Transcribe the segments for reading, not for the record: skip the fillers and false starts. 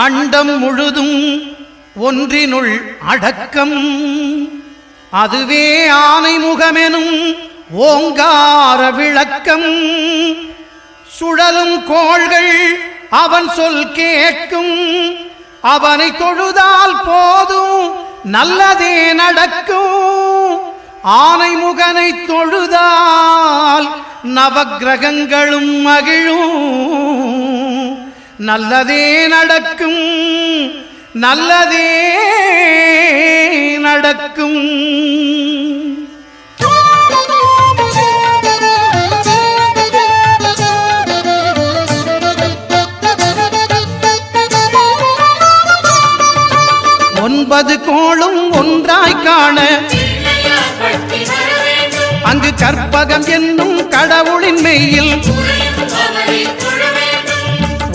அண்டம் முழுதும் ஒன்றினுள் அடக்கம், அதுவே ஆனைமுகமெனும் ஓங்கார விளக்கம். சுழலும் கோள்கள் அவன் சொல் கேட்கும், அவனை தொழுதால் போதும் நல்லதே நடக்கும். ஆனைமுகனை தொழுதால் நவக்கிரகங்களும் மகிழும், நல்லதே நடக்கும், நல்லதே நடக்கும். ஒன்பது கோளும் ஒன்றாய் காண அங்கு கற்பகம் என்னும் கடவுளின் மெய்யில்.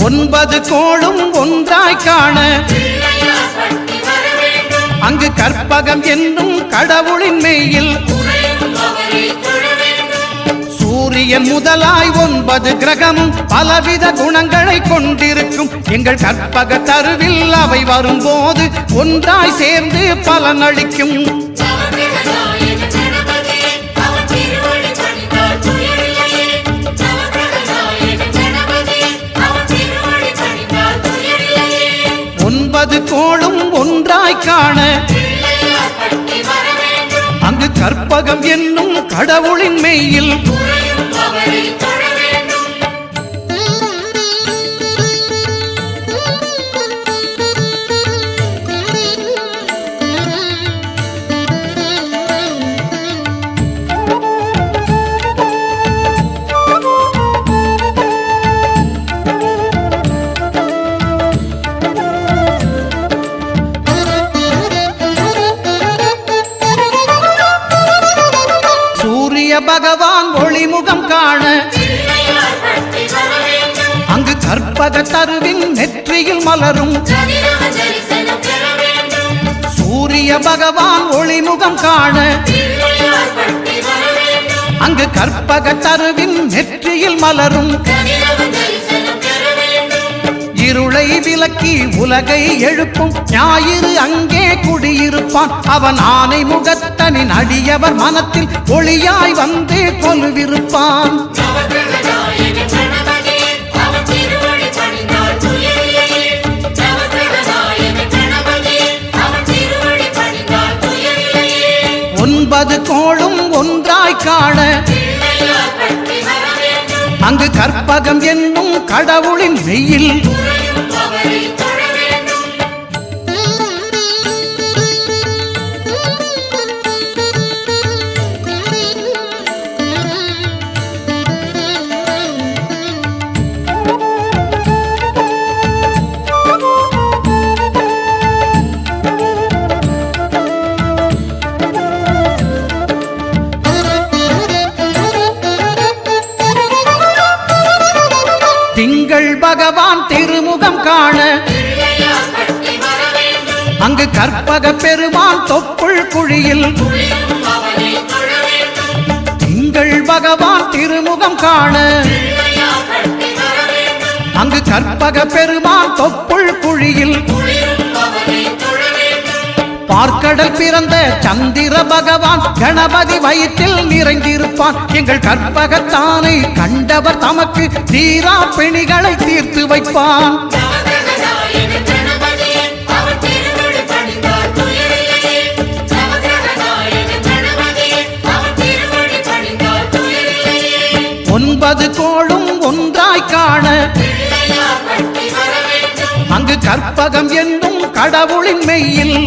ஒன்பது கோளும் ஒன்றாய் காண அங்கு கற்பகம் என்னும் கடவுளின் மெய்யில். சூரியன் முதலாய் 9 கிரகமும் பலவித குணங்களை கொண்டிருக்கும். எங்கள் கற்பக தருவில் அவை வரும்போது ஒன்றாய் சேர்ந்து பலனளிக்கும். ஒன்பது கோளும் ஒன்றாய் காண அங்கு கற்பகம் என்னும் கடவுளின் மெய்யில். பகவான் ஒளிமுகம் காண அங்கு கற்பக தருவின் நெற்றியில் மலரும். சூரிய பகவான் ஒளிமுகம் காண அங்கு கற்பக தருவின் நெற்றியில் மலரும். இருளை விலக்கி உலகை எழுப்பும் ஞாயிறு அங்கே குடியிருப்பான். அவன் ஆனை முகத்தனின் அடியவர் மனத்தில் ஒளியாய் வந்து கொலுவிருப்பான். ஒன்பது கோளும் ஒன்றாய் காண அங்கு கற்பகம் என்னும் கடவுளின் மெய்யில். திங்கள் பகவான் திருமுகம் காண அங்கு கற்பக பெருமான் தொப்புள் குழியில். திங்கள் பகவான் திருமுகம் காண அங்கு கற்பக பெருமான் தொப்புள் குழியில். பார்க்கடல் பிறந்த சந்திர பகவான் கணபதி வயிற்றில் நிறைந்திருப்பான். எங்கள் கற்பகத்தானை கண்டவர் தமக்கு தீரா பிணிகளை தீர்த்து வைப்பான். ஒன்பது கோளும் ஒன்றாய் காண அங்கு கற்பகம் என்னும் கடவுளின் மெய்யில்.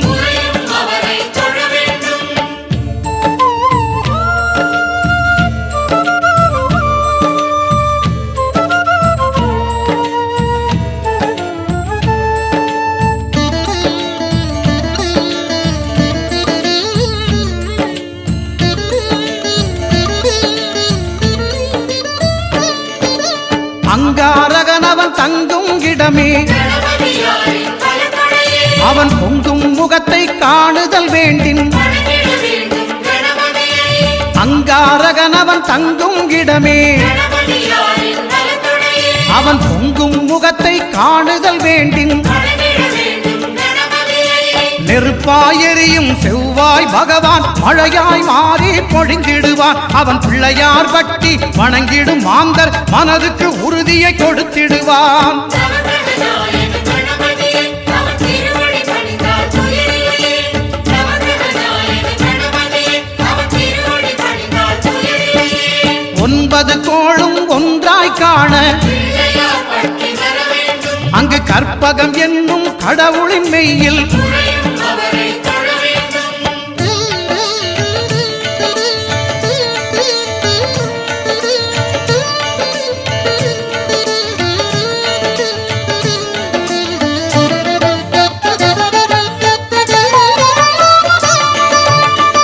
அங்காரகனவன் தங்கும் இடமே அவன் பொங்கும் முகத்தை காணுதல் வேண்டின். அங்காரகனவன் தங்கும் இடமே அவன் பொங்கும் முகத்தை காணுதல் வேண்டின். நெருப்பாய் எரியும் செவ்வாய் பகவான் மழையாய் மாறி பொழிந்திடுவான். அவன் பிள்ளையார் பட்டி வணங்கிடும் மாந்தர் மனதுக்கு உறுதியை கொடுத்திடுவான். ஒன்பது கோளும் ஒன்றாய் காண அங்கு கற்பகம் என்னும் கடவுளின் மெய்யில்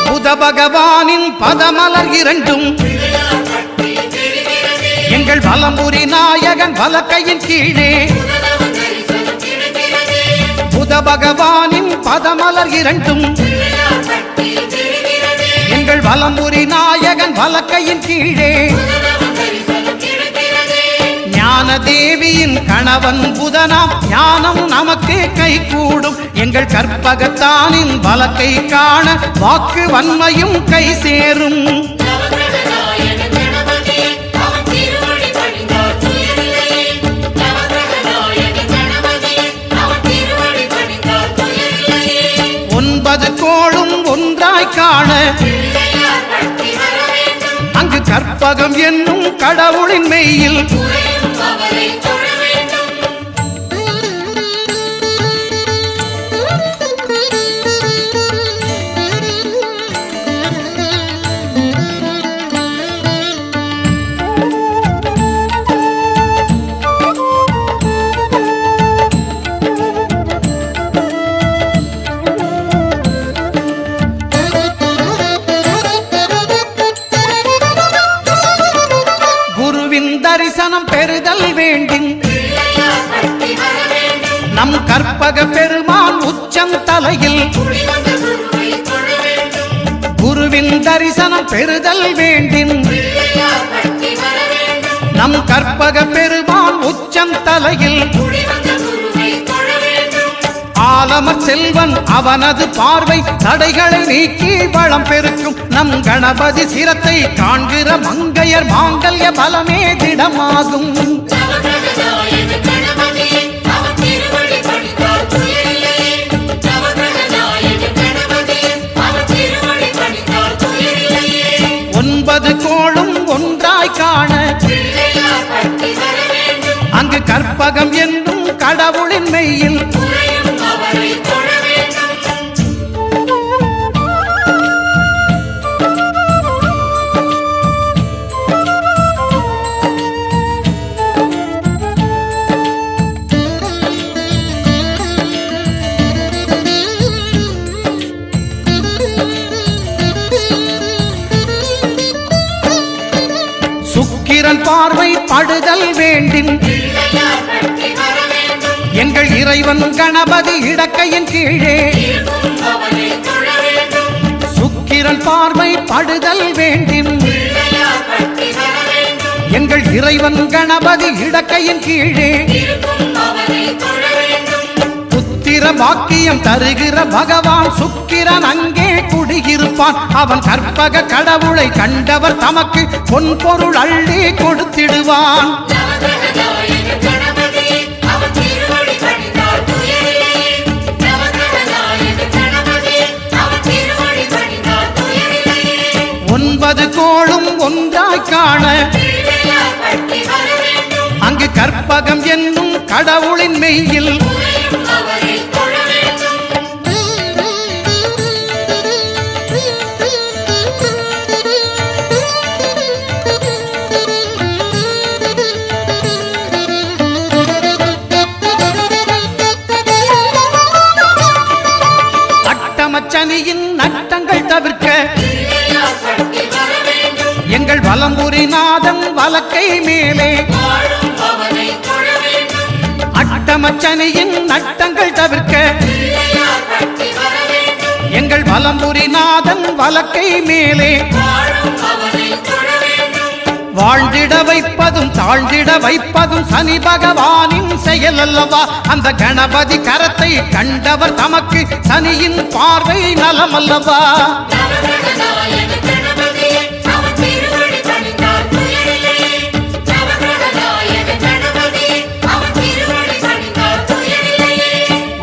புத பகவானின் பதமலர் இரண்டும் எங்கள் வலம்புரி நாயகன் வலக்கையின் கீழே புத பகவானின் பதமலர் இரண்டும் எங்கள் வலம்புரி நாயகன் வலக்கையின் கீழே ஞான தேவியின் கணவன் புதனாம் ஞானம் நமக்கு கை கூடும். எங்கள் கற்பகத்தானின் வலக்கை காண வாக்கு வன்மையும் கை சேரும். ஒன்பது கோளும் ஒன்றாய் காண அங்கு கற்பகம் என்னும் கடவுளின் மெய்யில் தரிசனம் பெறுதல் வேண்டின் நம் கற்பக பெருமான் உச்சம் தலையில் குருவின் தரிசனம் பெறுதல் வேண்டின் நம் கற்பக பெருமான் உச்சம் தலையில் ஆலமர் செல்வன் அவனது பார்வை தடைகளை நீக்கி வளம் பெருக்கும். நம் கணபதி சிரத்தை காண்கிற மங்கையர் மாங்கல்ய பலமே திடமாகும். ஒன்பது கோளும் ஒன்றாய் காண அங்கு கற்பகம் என்னும் கடவுளின் மெய்யில் சுக்கிரன் பார்வை படுதல் வேண்டின் எங்கள் இறைவன் கணபதி இடக்கையின் கீழே சுக்கிரன் பார்வை படுதல் வேண்டின் எங்கள் இறைவன் கணபதி இடக்கையின் கீழே புத்திர பாக்கியம் தருகிற பகவான் சுக்கிரன் அங்கே குடியிருப்பான். அவன் கற்பக கடவுளை கண்டவர் தமக்கு பொன் பொருள் அள்ளி கொடுத்திடுவான். ஒன்பது கோளும் ஒன்றாய் காண அங்கு கற்பகம் என்னும் கடவுளின் மெய்யில் அட்டமச்சனியின் நட்டங்கள் தவிர்க்க எங்கள் வலம்புரி நாதன் வலக்கை மேலே அட்டமச்சனியின் நட்டங்கள் தவிர்க்க எங்கள் வலம்புரி நாதன் வலக்கை மேலே வாழ்ந்திட வைப்பதும் தாழ்ந்திட வைப்பதும் சனி பகவானின் செயல். சாயல் அல்லவா அந்த கணபதி கரத்தை கண்டவர் தமக்கு சனியின் பார்வை நலம் அல்லவா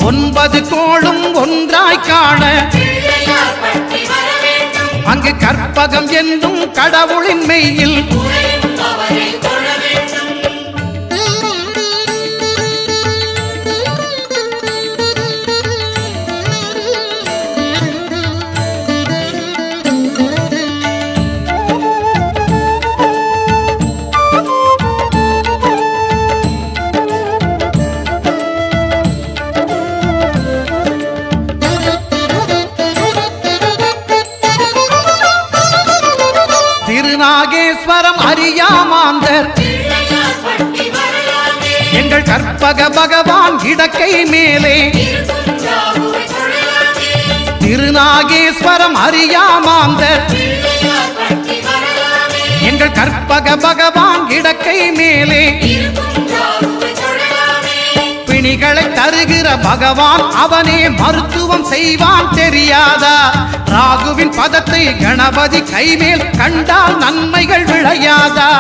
ஒன்பது கோளும் ஒன்றாய் காண அங்கு கற்பகம் என்னும் கடவுளின் மெய்யில் திருநாகேஸ்வரம் அறியாமாந்தர் எங்கள் கற்பக பகவான் இடக்கை மேலே திருநாகேஸ்வரம் அறியாமாந்தர் எங்கள் கற்பக பகவான் இடக்கை மேலே பிணிகளை தருகிற பகவான் அவனே மருத்துவம் செய்வான் தெரியாதா ராகுவின் பதத்தை கணபதி கைமேல் கண்டால் நன்மைகள் விளையாதா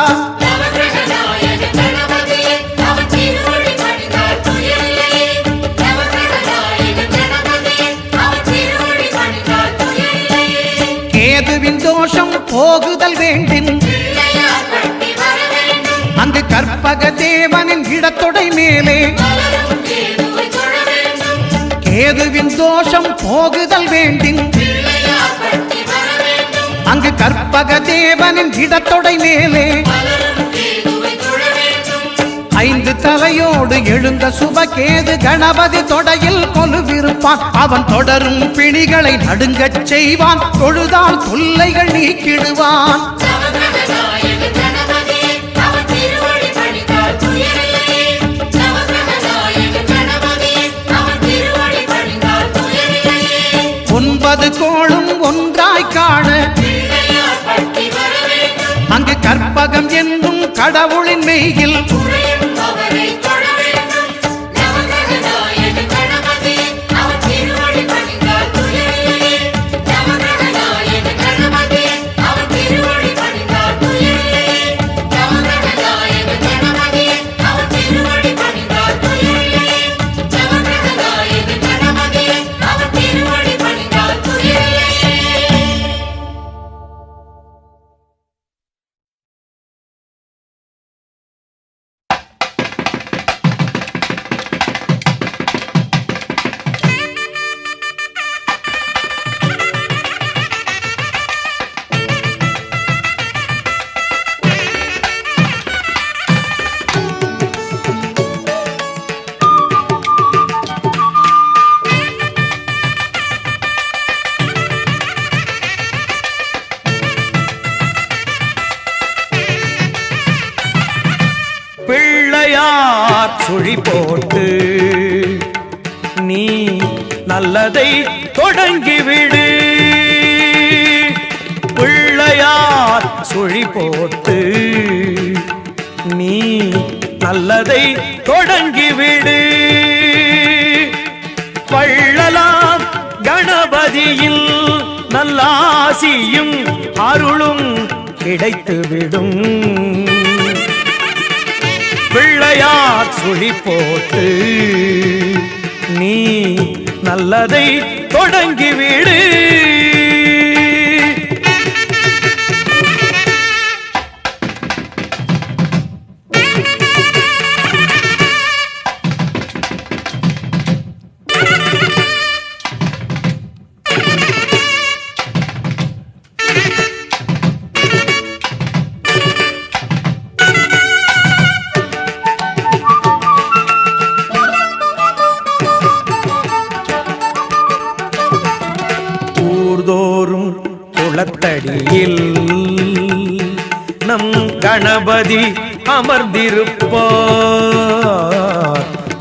கேதுவின் தோஷம் போகுதல் வேண்டின் அங்கு கற்பக தேவனின் இடத்தொடை மேலே கேதுவின் தோஷம் போகுதல் வேண்டின் அங்கு கற்பக தேவனின் இடத்தொடை மேலே ஐந்து தலையோடு எழுந்த சுபகேது கணபதி தொடையில் கொலுவிருப்பான் அவன் தொடரும் பிணிகளை நடுங்கச் செய்வான் தொழுதால் தொல்லைகள் நீக்கிடுவான் ஒன்பது கோளும் ஒன்றாய் காண அங்கு கற்பகம் என்னும் கடவுளின் மெய்யில் சுழி போட்டு நீ நல்லதை தொடங்கிவிடு பிள்ளையார் சுழி போட்டு நீ நல்லதை தொடங்கிவிடு வள்ளலாம் கணபதியில் நல்லாசியும் அருளும் கிடைத்துவிடும் பிள்ளையார் சுழி போட்டு நீ நல்லதை தொடங்கிவிடு குளத்தடியில் நம் கணபதி அமர்ந்திருப்பார்.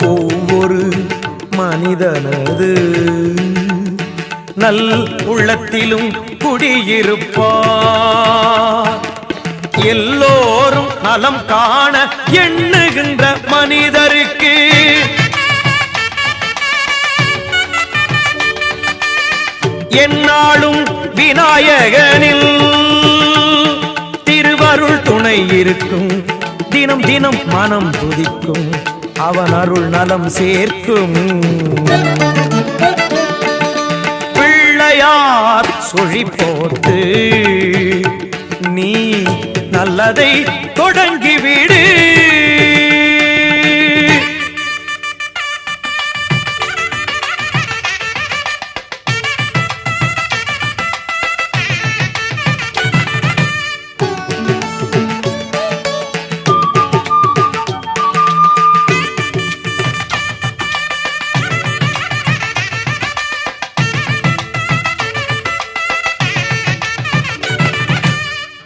ஒவ்வொரு மனிதனது நல் உள்ளத்திலும் குடியிருப்பார். எல்லோரும் நலம் காண எண்ணுகின்ற மனிதருக்கு என்னாலும் விநாயகனில் திருவருள் துணை இருக்கும். தினம் தினம் மனம் துதிக்கும், அவன் அருள் நலம் சேர்க்கும். பிள்ளையார் சுழி போட்டு நீ நல்லதை தொடங்கிவிடு.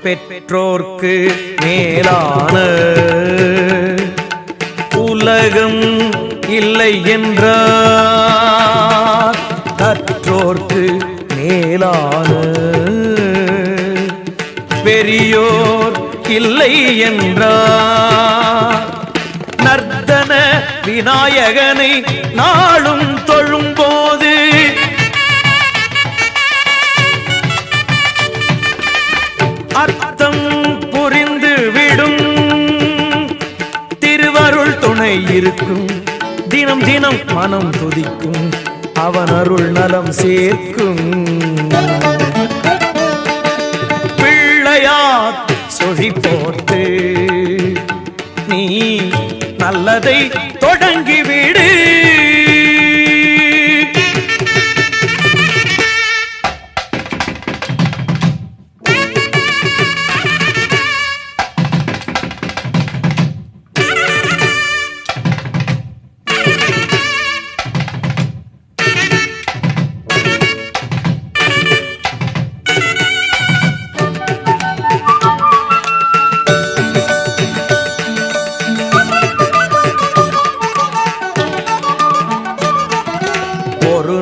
பெற்றோர்க்கு மேலான உலகம் இல்லை என்றார், கற்றோர்க்கு மேலான பெரியோர் இல்லை என்றார். நர்த்தன விநாயகனை நாளும் தொழும்போது அர்த்தம் புரிந்து விடும். திருவருள் துணை இருக்கும், தினம் தினம் மனம் துதிக்கும், அவன் அருள் நலம் சேர்க்கும். பிள்ளையார் சொழி போட்டு நீ நல்லதை தொடங்கிவிடு.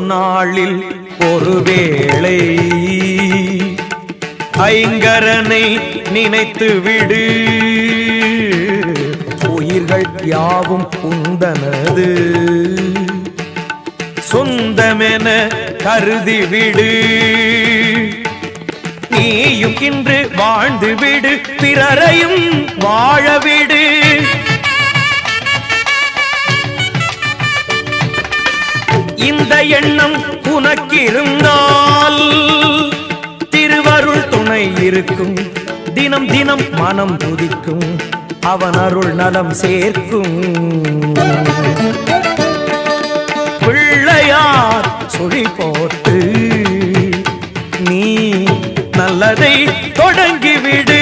நாளில் ஒருவேளை ஐங்கரனை நினைத்து விடு. உயிர்கள் யாவும் உந்தனது சொந்தமென கருதி விடு. நீயும் இன்று வாழ்ந்து விடு, பிறரையும் வாழவிடு. இந்த எண்ணம் உனக்கிருந்தால் திருவருள் துணை இருக்கும். தினம் தினம் மனம் துதிக்கும், அவன் அருள் நலம் சேர்க்கும். பிள்ளையார் சுழி போட்டு நீ நல்லதை தொடங்கிவிடு.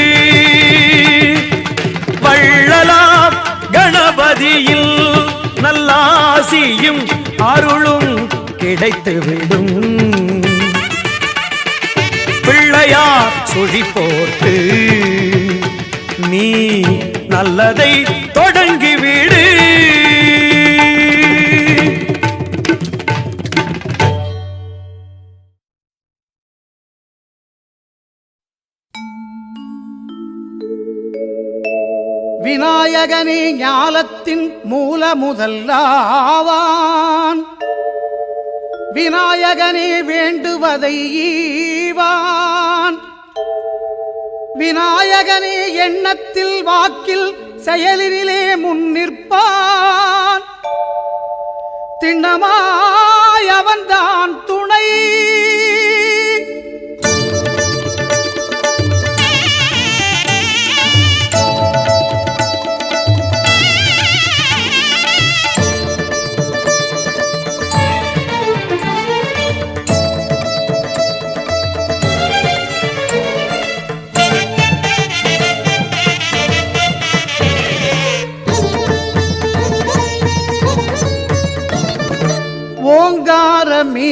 வள்ளலார் கணபதியில் நல்லாசியும் அருளும் கிடைத்துவிடும். பிள்ளையார் சுழி போட்டு நீ நல்லதை தொடங்கிவிடு. விநாயகனே ஞாலத்தின் மூல முதல்லாவான், விநாயகனே வேண்டுவதை ஈவான். விநாயகனே எண்ணத்தில் வாக்கில் செயலிலே முன்னிற்பான். திண்ணமாய் அவன்தான் துணை. ஓங்காரமே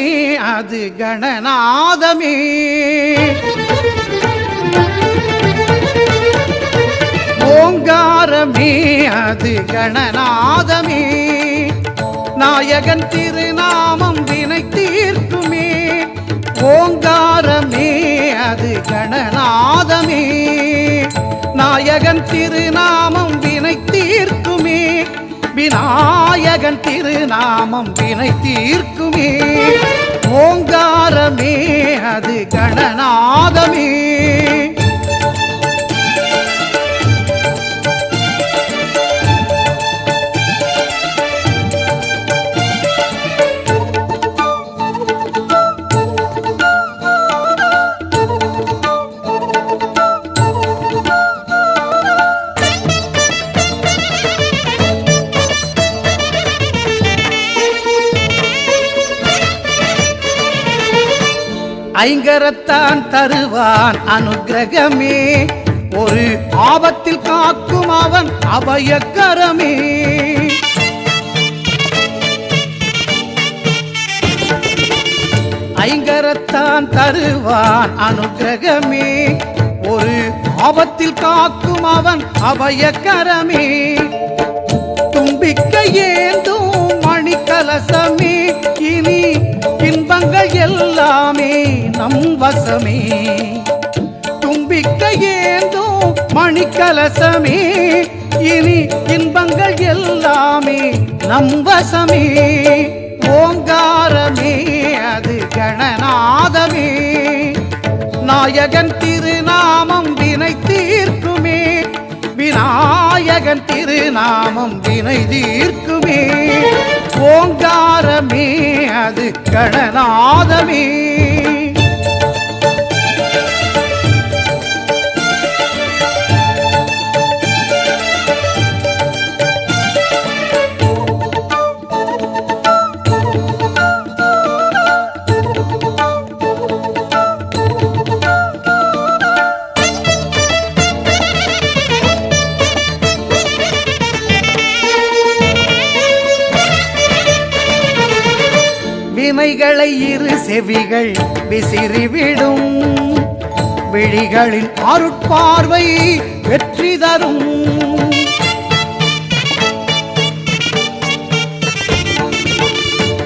அது கணநாதமே, ஓங்காரமே அது கணநாதமே. நாயகன் திருநாமம் வினை தீர்க்குமே. ஓங்காரமே அது கணநாதமே, நாயகன் திருநாமம் வினை தீர்க்குமே. விநாயகன் திருநாமம் வினை தீர்க்குமே. ஓங்காரமே அது கணநாதமே. ஐங்கரத்தான் தருவான் அனுக்கிரகமே. ஒரு ஆபத்தில் காக்கும் அவன் அபயக்கரமே. ஐங்கரத்தான் தருவான் அனுக்கிரகமே. ஒரு ஆபத்தில் காக்கும் அவன் அபயக்கரமே. தும்பிக்கை ஏந்தும் மணிக்கலசமே. இனி இன்பங்கள் எல்லாமே நம் வசமே. தும்பிக்கை ஏந்தும் மணிக்கலசமே. இனி இன்பங்கள் எல்லாமே நம் வசமே. ஓங்காரமே அது கணநாதமே. நாயகன் திருநாமம் வினை தீர்க்குமே. விநாயகன் திருநாமம் வினை தீர்க்குமே. ஓங்காரமே அது கணநாதமே. வினைகளை இரு செவிகள் விசிறிவிடும். விழிகளின் அருட்பார்வை வெற்றி தரும்.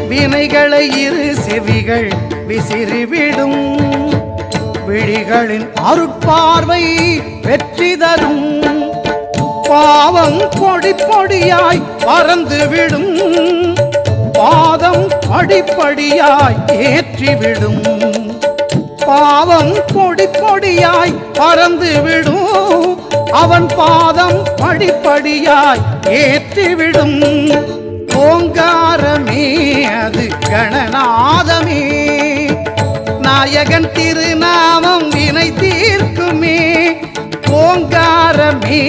வினைகளை இரு செவிகள் விசிறிவிடும். விழிகளின் அருட்பார்வை வெற்றி தரும். பாவம் பொடி பொடியாய் பறந்துவிடும். பாதம் படிப்படியாய் ஏற்றிவிடும். பாவம் பொடி பொடியாய் பறந்துவிடும். அவன் பாதம் படிப்படியாய் ஏற்றிவிடும். ஓங்காரமே அது கணநாதமே. நாயகன் திருநாமம் வினை தீர்க்குமே. ஓங்காரமே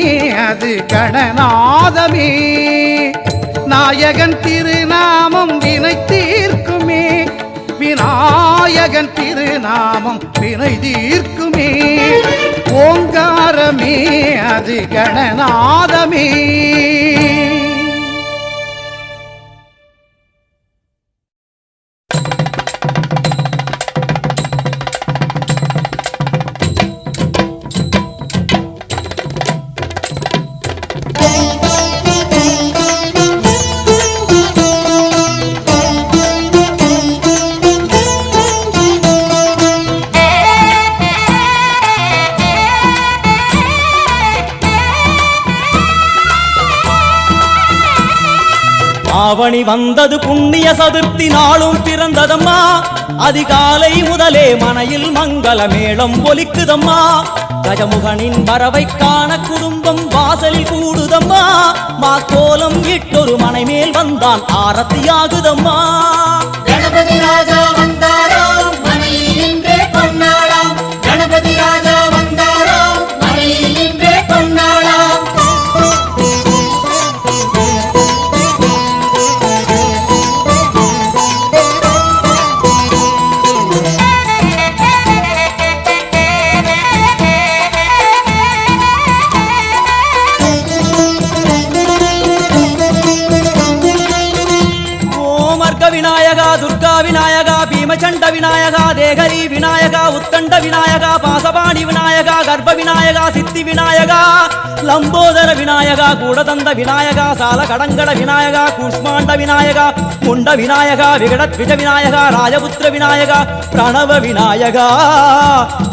அது கணநாதமே. நாயகன் திருநாமம் வினை தீர்க்குமே. விநாயகன் திருநாமம் வினை தீர்க்குமே. ஓங்காரமே அது கணநாதமே. ஆவணி வந்தது புண்ணிய சதுர்த்தி நாளும் பிறந்ததம்மா. அதிகாலை முதலே மனையில் மங்கள மேளம் ஒலிக்குதம்மா. கஜமுகனின் வரவை காண குடும்பம் வாசலில் கூடுதம்மா. மாக்கோலம் இட்டொரு மனை மேல் வந்தான் ஆரத்தியாகுதம்மா. கணபதி ராஜா வந்தாராம் மனையில் நின்றே கொண்டாடாம். கணபதி ராஜா வந்தாராம் மனையில் நின்றே கொண்டாடாம். ஓம் அர்க்க விநாயகா துர்கா விநாயகா பீமச்சண்ட விநாயகா தேகரி விநாயகா உத்தண்ட விநாயகா பாசபாணி விநாயகா கர்ப்ப விநாயகா சித்தி விநாயகா லம்போதர விநாயகா கூடதந்த விநாயகா சால கடங்கட விநாயகா கூஷ்மாண்ட விநாயகா முண்ட விநாயகா விகடத்விஜ விநாயகா ராஜபுத்திர விநாயகா பிரணவ விநாயகா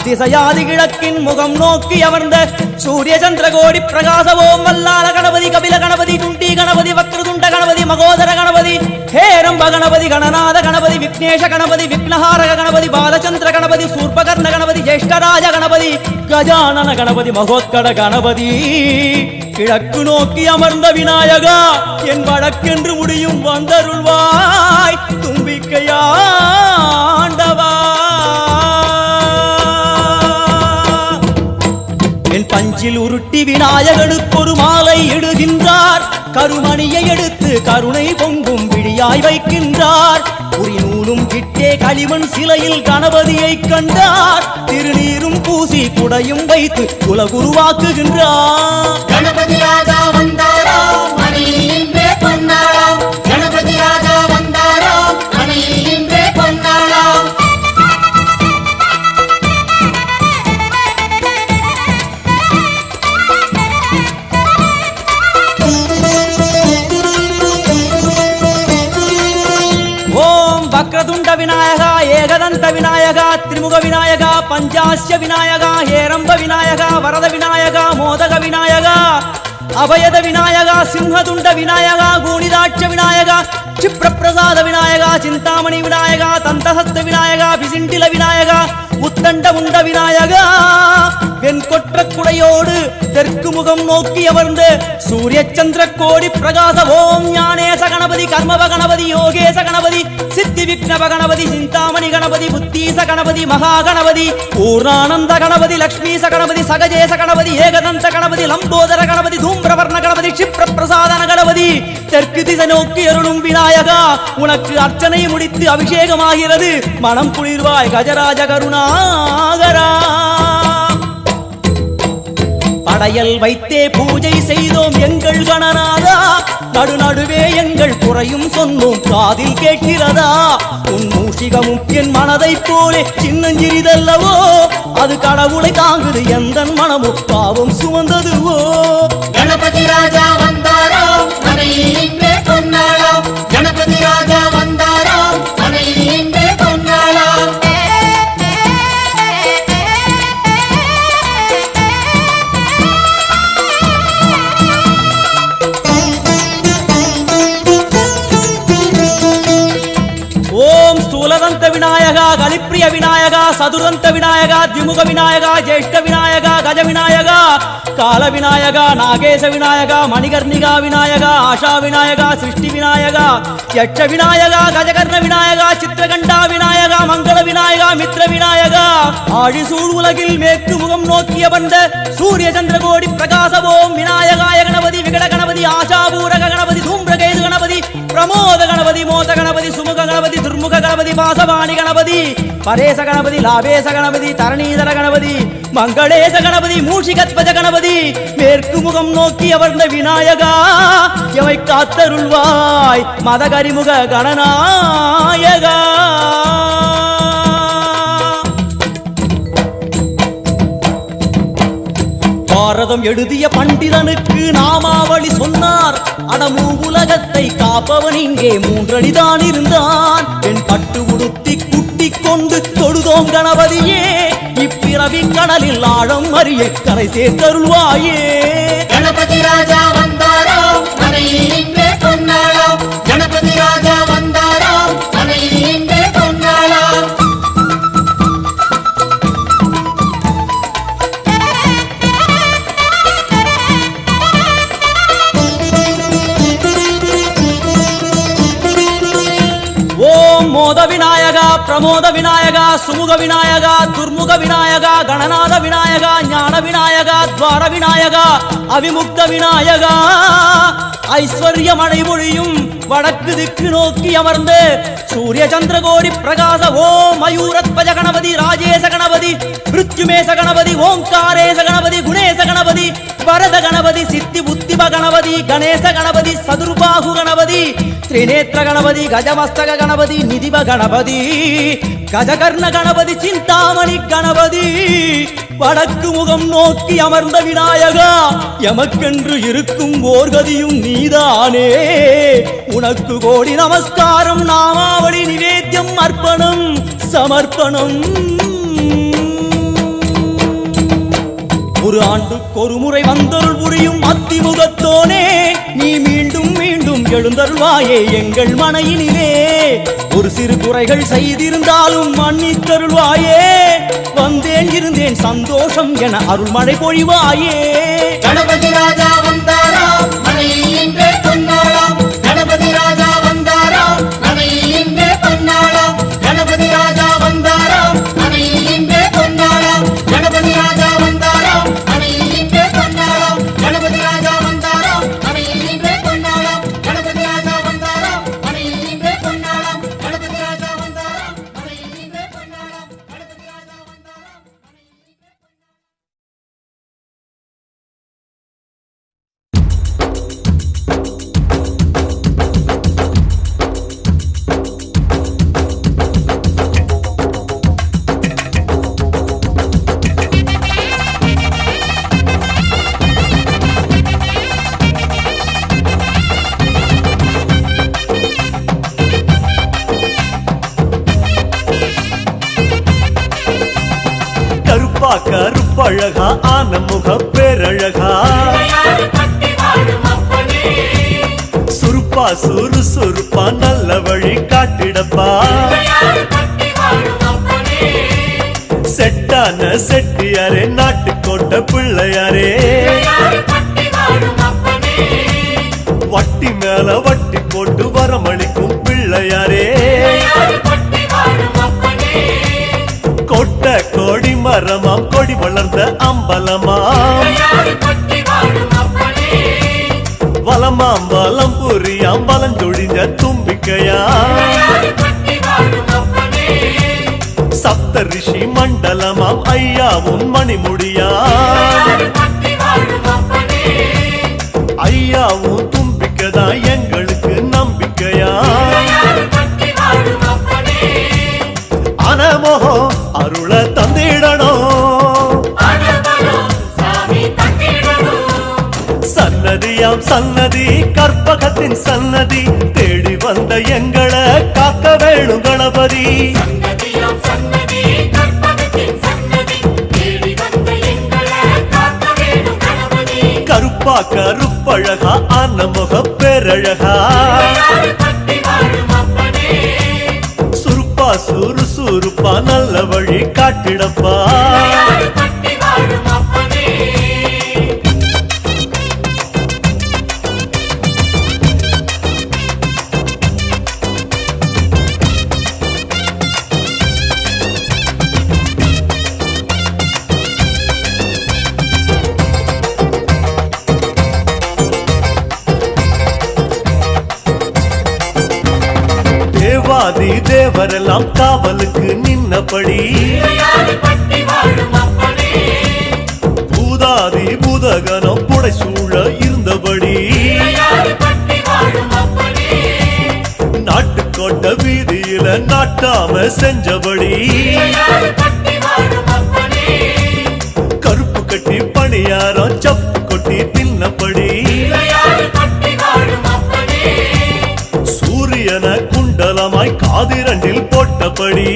திசையாதி கிழக்கின் முகம் நோக்கி அமர்ந்த சூரிய சந்திரகோடி பிரகாச ஓம் வல்லால கணபதி கபில கணபதி துண்டி கணபதி வக்ரதுண்ட கணபதி மகோதர கணபதி ஹேரம்ப கணபதி கணநாத கணபதி விக்னேஷ கணபதி விக்னஹாரக கணபதி பாலச்சந்திர கணபதி சூர்பகர்ண கணபதி ஜேஷ்டராஜ கணபதி கஜானன கணபதி மகோத்கட கணபதி கிழக்கு நோக்கி அமர்ந்த விநாயகா என் வழக்கென்று முடியும் வந்தருள்வாய் தும்பிக்கையாண்டவா என் பஞ்சில் உருட்டி விநாயகனுக்கு ஒரு மாலை இடுகின்றார் கருமணியை எடுத்து கருணை பொங்கும் விழியாய் வைக்கின்றார் உரி நூலும் கிட்டே களிமண் சிலையில் கணபதியை கண்டார் திருநீரும் பூசி குடையும் வைத்து குலகுருவாக்குகின்றார் கணபதி ராஜா வந்தாராம் மனையில் நின்றே பொன்னாளாம் கணபதி ராஜா வந்தாராம் மனையில் நின்றே பொன்னாளாம் வக்ரதுண்ட விநாயகா ஏகதந்த விநாயகா திரிமுக விநாயகா பஞ்சாஸ்ய விநாயகா ஹேரம்ப விநாயகா வரத விநாயகா மோதக விநாயகா அபயத விநாயகா சிம்ஹதுண்ட விநாயகா கூணிதாட்ச விநாயகா क्षिप्रप्रसाद विनायका चिंतामणि विनायका तंतहस्त विनायका विसिंटिल विनायका உத்தண்ட உண்ட விநாயகா வெண்கொற்ற குடையோடு தெற்கு முகம் நோக்கி அமர்ந்து சூரிய சந்திர கோடி பிரகாச ஓம் ஞானேச கணபதி கர்மவ கணபதி யோகேச கணபதி சித்தி விக்னவ கணபதி சிந்தாமணி கணபதி புத்தீச கணபதி மகா கணபதி பூர்ணானந்த கணபதி லக்ஷ்மீச கணபதி சகஜேச கணபதி ஏகதந்த கணபதி லம்போதர கணபதி தூம்பிரவர்ண கணபதி क्षिप्र பிரசாதன கணபதி தெற்கு திசை நோக்கி அருளும் விநாயகா உனக்கு அர்ச்சனை முடித்து அபிஷேகமாகிறது மனம் குளிர்வாய் கஜராஜ கருணாகரா படையல் வைத்தே பூஜை செய்தோம் எங்கள் கணநாதா நடுநடுவே எங்கள் குறையும் சொன்னோம் காதில் கேட்கிறதா உன் மூஷிகமும் என் மனதை போலே சின்னஞ்சிறிதல்லவோ அது கடவுளை தாங்குது எந்த மனமும் பாவம் சுமந்ததுவோ கணபதி ராஜா வந்தாரோ மனையில் இன்றே பொன்னாளாம் கணபதி ராஜா வந்தாரோ மனையில் இன்றே பொன்னாளாம் ஓம் ஸ்தூலதந்த விநாயகா கலிப்பிரிய விநாயகா சதுரந்த விநாயகா திமுக விநாயகா ஜேஷ்ட விநாயகா கஜ விநாயகா கால விநாயகா நாகேச விநாயகா மணிகர்ணிகா விநாயகா ஆஷா விநாயகா சிருஷ்டி விநாயகா யட்ச விநாயகா கஜகர்ண விநாயகா சித்திரகண்டா விநாயகா மங்கள விநாயகா மித்ர விநாயகா ஆழிசூழ் உலகில் மேற்கு முகம் நோக்கிய வந்த சூரிய சந்திரகோடி பிரகாச ஓம் விநாயகாய கணபதி விகட கணபதி ஆஷாபூரக கணபதி தூம்பிரகேது கணபதி பிரமோத கணபதி மோத கணபதி சுமுக கணபதி துர்முக கணபதி வாசவாணி கணபதி பரேச கணபதி லாபேச கணபதி தரணீதர கணபதி மங்களேச கணபதி மூஷிகத்வஜ கணபதி மேற்கு முகம் நோக்கி அமர்ந்த விநாயகா எவை காத்தருள்வாய் மதகரிமுக கணநாயகா பாரதம் எழுதிய பண்டிதனுக்கு நாமாவளி சொன்னார் அடமூ உலகத்தை காப்பவன் இங்கே மூன்றடிதான் இருந்தான் என் பட்டு உடுத்தி குட்டிக் கொண்டு தொழுதோம் கணபதியே இப்பிறவி கடலில் ஆழம் அறிய கரை சேர்த்தருள்வாயே கணபதி ராஜா வந்தாரோ மனையில் இன்றே பொன்னாளாம் கணபதி ராஜா வந்தாரோ மனையில் இன்றே பொன்னாளாம் மோத விநாயகா பிரமோத விநாயகா சுமுக விநாயகா துர்முக விநாயகா கணநாத விநாயகா ஞான விநாயகா துவார விநாயகா அவிமுக்த விநாயகா ஐஸ்வர்ய மழைமொழியும் வடக்கு திக்கு நோக்கி அமர்ந்து சூரிய சந்திரகோடி பிரகாச ஓம் மயூரத்வஜ கணபதி ராஜேச கணபதி விருச்சுமேச கணபதி, ஓங்காரேச கணபதி, குணேச கணபதி, வரத கணபதி, சித்தி புத்திப கணபதி, கணேச கணபதி, சதுர்பாகு கணபதி, திரிநேத்திர கணபதி, கஜமஸ்தக கணபதி, நிதிப கணபதி, கஜகர்ண கணபதி, சிந்தாமணி கணபதி, வடக்கு முகம் நோக்கி அமர்ந்த விநாயகா, எமக்கென்று இருக்கும் ஓர்கதியும் நீதானே. உனக்கு கோடி நமஸ்காரம், நாமாவளி நிவேத்தியம், அர்ப்பணம் சமர்ப்பணம். ஒரு ஆண்டுக்கு ஒரு முறை வந்தருள் புரியும் அத்திமுகத்தோனே, நீ மீண்டும் மீண்டும் எழுந்தருள்வாயே எங்கள் மனையினிலே. ஒரு சிறு குறைகள் செய்திருந்தாலும் மன்னித்தருள்வாயே, வந்தேன் இருந்தேன் சந்தோஷம் என அருள்மழை பொழிவாயே. கணபதி ராஜா வந்தாராம், மனையில் இன்றே பொன்னாளாம். கணபதி ராஜா வந்தாராம், மனையில் இன்றே பொன்னாளாம். கணபதி ராஜா வந்தாராம், மனையில் இன்றே பொன்னாளாம். கணபதி ராஜா வந்தாராம், மனையில் இன்றே பொன்னாளாம். கணபதி ராஜா வந்தாராம், மனையில் இன்றே பொன்னாளாம். கணபதி ராஜா வந்தாராம், மனையில் இன்றே பொன்னாளாம். கணபதி ராஜா வந்தாராம், மனையில் இன்றே பொன்னாளாம். கணபதி ராஜா வந்தாராம், மனையில் இன்றே கருப்பா கருப்பழகா ஆன முக பேரழகா, சுருப்பா சுறுசுறுப்பா நல்ல வழி காட்டிடப்பா. செட்டான செட்டியாரே நாட்டுக்கோட்ட பிள்ளையாரே, வட்டி மேல வட்டி போட்டு வரமளிக்கும் பிள்ளையாரே. கொட்ட கோடி மரமாம் கொடி வளர்ந்த அம்பலமாம், வலமாம் வலம் புரியாம் வலஞ்சொழிஞ்ச தும்பிக்கையாம். சப்த ரிஷி மண்டலமாம் ஐயாவும் மணிமுடியாம். ஐயாவும் தும்பிக்கைதான் எங்களுக்கு நம்பிக்கையாம். அனமோகோ அருள தந்திடணும், சன்னதியாம் சன்னதி கற்பகத்தின் சன்னதி, தேடி வந்த எங்களை காக்க வேணும் கணபதி. கருப்பா கருப்பழகா ஆன முக பேரழகா, சுருப்பா சுறுசுறுப்பா நல்ல வழி காட்டிடப்பா. தேவாதி தேவரெல்லாம் காவலுக்கு நின்னபடி, பூதாதி பூதகனம் புடைசூழ இருந்தபடி, நாட்டுக்கோட்ட வீதியில நாட்டாம செஞ்சபடி, கருப்பு கட்டி பணியாரம் சப்பு கொட்டி தின்னபடி, சூரியன குண்டலமாய் காதிரண்டில் போட்டபடி,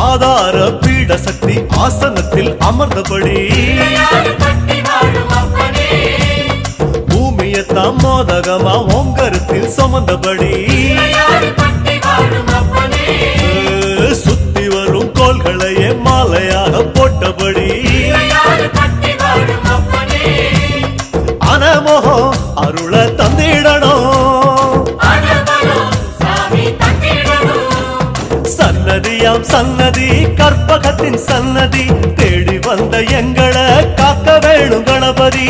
ஆதார பீட சக்தி ஆசனத்தில் அமர்ந்தபடி, பூமியத்தாம் மோதகமா ஓங்கரத்தில் சுமந்தபடி, சுத்தி வரும் கோள்களையே மாலையாக போட்டபடி, அனமோகோ அருள தந்திடணும், சன்னதியாம் சன்னதி கற்பகத்தின் சன்னதி, தேடி வந்த எங்களை காக்க வேணும் கணபதி.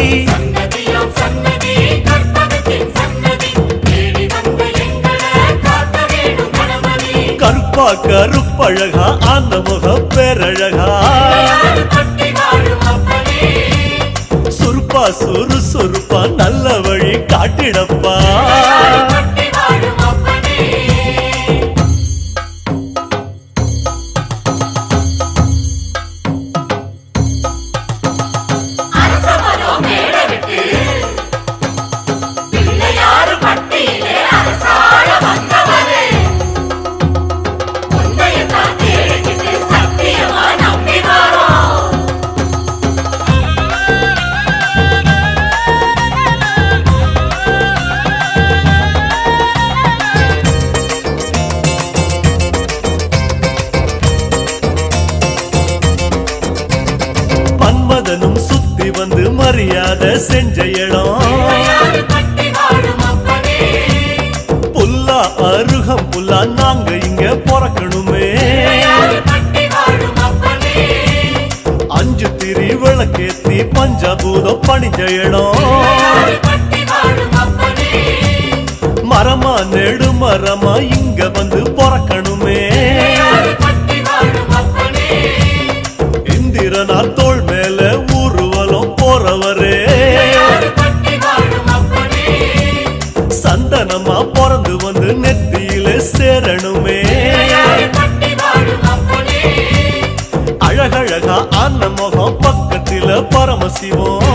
கருப்பா கருப்பா கருப்பழகா அந்த முக பேரழகா சுருப்பா சுறுசுறுப்பா நல்ல வழி காட்டிடப்பா சுத்தி வந்து மரியாதை செஞ்ச இடம் புல்லா அருகம் புல்லா நாங்க இங்க பிறக்கணுமே அஞ்சு திரி விளக்கேத்தி பஞ்சாபூதம் பணிஞ்ச இடம் மரமா நெடு மரமா இங்க வந்து பிறக்கணுமே இந்திரனார் தோள் மேல ஊர்வலம் போறவரே சந்தனமா பிறந்து வந்து நெத்தியில சேரணுமே அழகழகா ஆன முகம் பக்கத்தில பரமசிவம்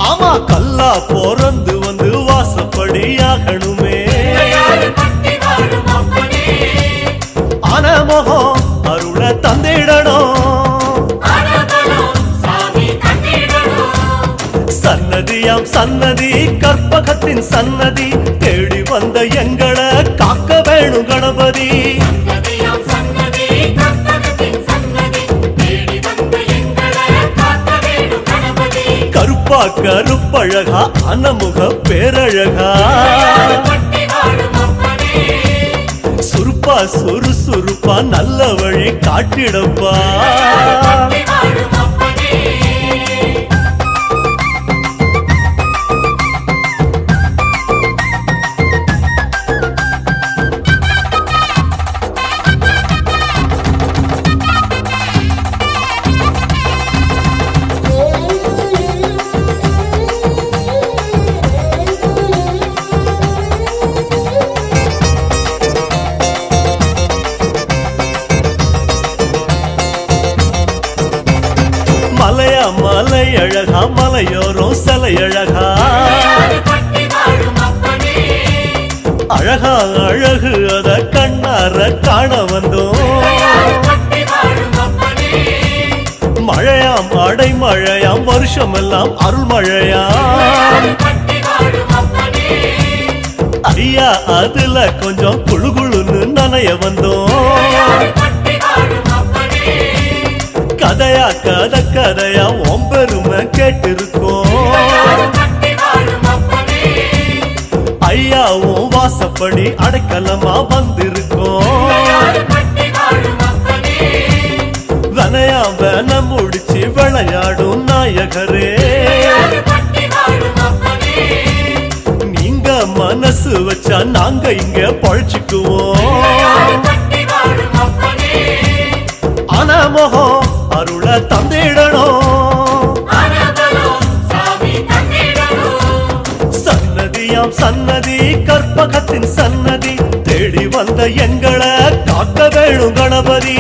ஆமா கல்லா பிறந்து வந்து வாசப்படி ஆகணுமே ஆன முகம் அருள தந்திடணும் சன்னதியாம் சன்னதி கற்பகத்தின் சன்னதி தேடி வந்த எங்களை காக்க வேணும் கணபதி கருப்பா கருப்பழகா அனமுக பேரழகா சுருப்பா சுறுசுறுப்பா நல்ல வழி காட்டிடப்பா மலை அழகா மலையோரம் சிலை அழகா அழகா அழகு அத கண்ணார காண வந்தோம் மழையாம் அடைமழையாம் வருஷமெல்லாம் அருள் மழையாம் ஐயா அதுல கொஞ்சம் குழு குழுன்னு நனைய வந்தோம் கதையா கதையா ஒம்பெருமை கேட்டிருக்கோம் ஐயாவும் வாசப்படி அடைக்கலமா வந்திருக்கோம் வனையா வேன முடிச்சு விளையாடும் நாயகரே நீங்க மனசு வச்சா நாங்க இங்க பழிச்சுக்குவோம் ஆனா முகம் அருள தந்திடணும் சன்னதியாம் சன்னதி கற்பகத்தின் சன்னதி தேடி வந்த எங்களை காக்க வேணும் கணபதி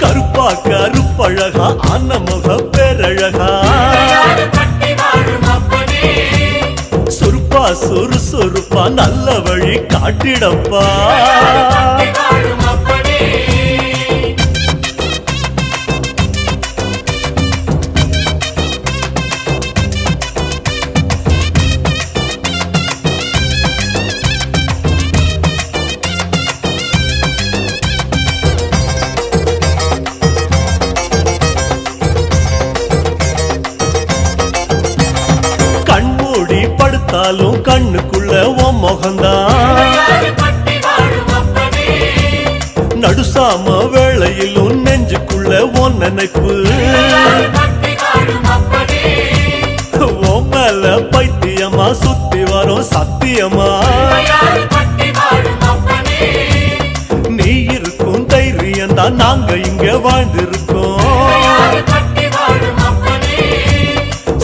கருப்பா கருப்பழகா அன்னமுக பேரழகா சுருப்பா சுறுசுறுப்பா நல்ல வழி காட்டிடப்பா படுத்தாலும் கண்ணுக்குள்ள உன் முகந்தான் நடுசாம வேளையிலும் நெஞ்சுக்குள்ள உன் நினைப்பு வாழ்ந்திருக்கோம்.